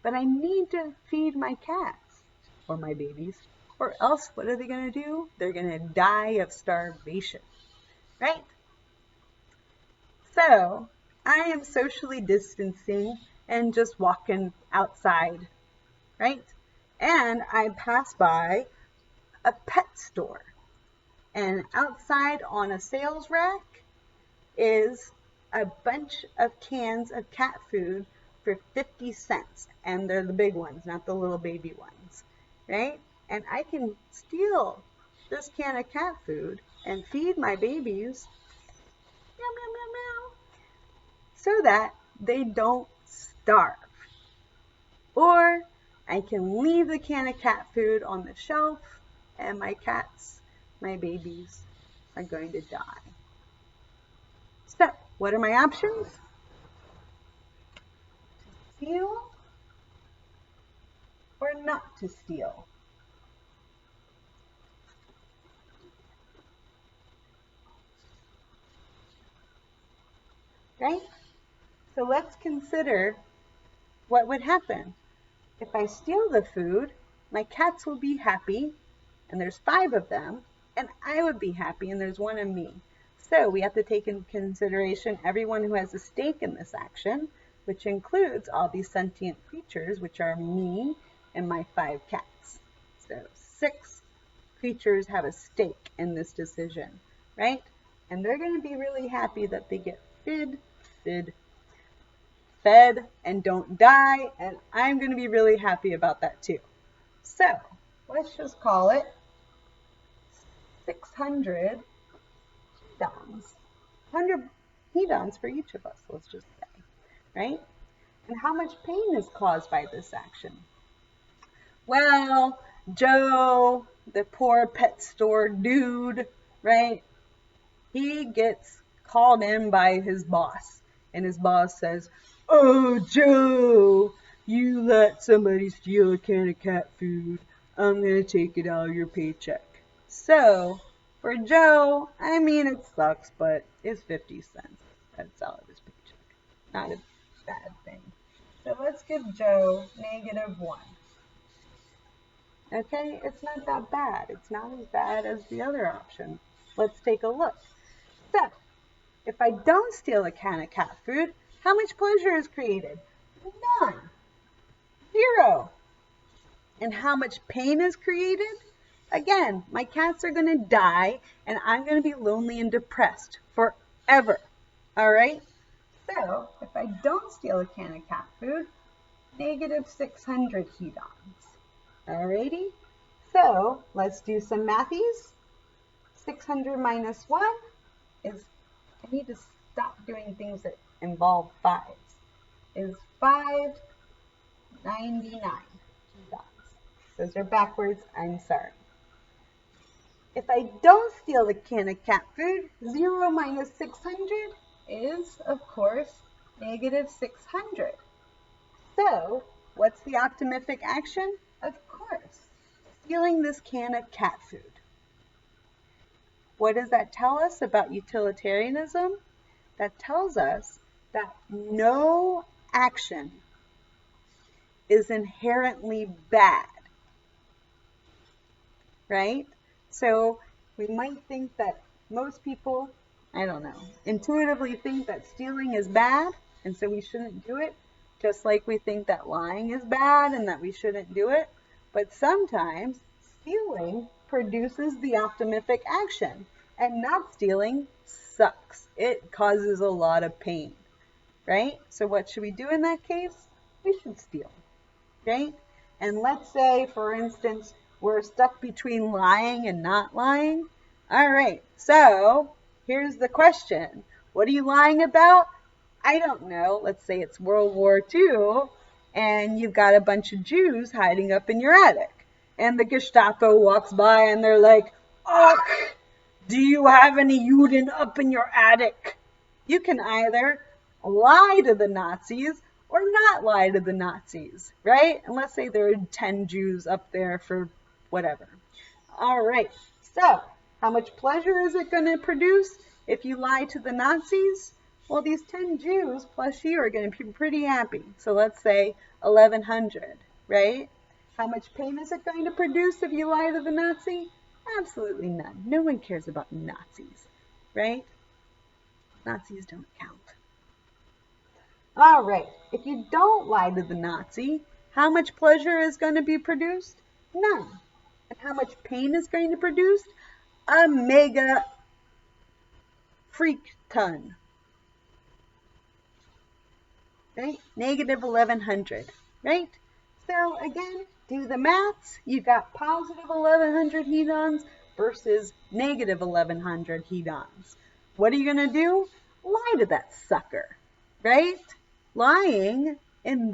but I need to feed my cats or my babies, or else what are they going to do? They're going to die of starvation, right? So I am socially distancing and just walking outside, right? And I pass by a pet store, and outside on a sales rack is a bunch of cans of cat food for 50 cents. And they're the big ones, not the little baby ones, right? And I can steal this can of cat food and feed my babies, meow, meow, meow, meow, so that they don't starve. Or I can leave the can of cat food on the shelf and my cats, my babies, are going to die. So, what are my options? Steal or not to steal? Right? So let's consider what would happen. If I steal the food, my cats will be happy, and there's 5 of them, and I would be happy, and there's 1 of me. So we have to take into consideration everyone who has a stake in this action, which includes all these sentient creatures, which are me and my 5 cats. So 6 creatures have a stake in this decision, right? And they're going to be really happy that they get fed and don't die, and I'm going to be really happy about that too. So let's just call it 600 hedons. 100 hedons for each of us, let's just say, right? And how much pain is caused by this action? Well, Joe, the poor pet store dude, right? He gets called in by his boss, and his boss says, "Oh, Joe, you let somebody steal a can of cat food. I'm going to take it out of your paycheck." So, for Joe, I mean, it sucks, but it's 50 cents. That's out of his paycheck. Not a bad thing. So let's give Joe -1. Okay, it's not that bad. It's not as bad as the other option. Let's take a look. So, if I don't steal a can of cat food, how much pleasure is created? None. 0. And how much pain is created? Again, my cats are going to die, and I'm going to be lonely and depressed forever. All right? So, if I don't steal a can of cat food, -600 hedons. Alrighty? So, let's do some mathies. 600 minus 1 is, I need to stop doing things that involve 5s, is 599 hedons. Those are backwards, I'm sorry. If I don't steal the can of cat food, 0 minus 600 is, of course, -600. So, what's the optimific action? Of course, stealing this can of cat food. What does that tell us about utilitarianism? That tells us that no action is inherently bad, right? So we might think that most people, I don't know, intuitively think that stealing is bad, and so we shouldn't do it, just like we think that lying is bad and that we shouldn't do it. But sometimes stealing produces the optimific action, and not stealing sucks. It causes a lot of pain, right? So what should we do in that case? We should steal, right? And let's say, for instance, we're stuck between lying and not lying. All right, so here's the question. What are you lying about? I don't know. Let's say it's World War II, and you've got a bunch of Jews hiding up in your attic. And the Gestapo walks by, and they're like, "Ugh, do you have any Juden up in your attic?" You can either lie to the Nazis or not lie to the Nazis, right? And let's say there are 10 Jews up there for whatever. All right, so how much pleasure is it going to produce if you lie to the Nazis? Well, these 10 Jews plus you are going to be pretty happy. So let's say 1,100, right? How much pain is it going to produce if you lie to the Nazi? Absolutely none. No one cares about Nazis, right? Nazis don't count. All right, if you don't lie to the Nazi, how much pleasure is going to be produced? None. And how much pain is going to produce? A mega freak ton. Right? Negative 1,100, right? So again, do the maths. You got positive 1,100 hedons versus negative 1,100 hedons. What are you going to do? Lie to that sucker, right? Lying in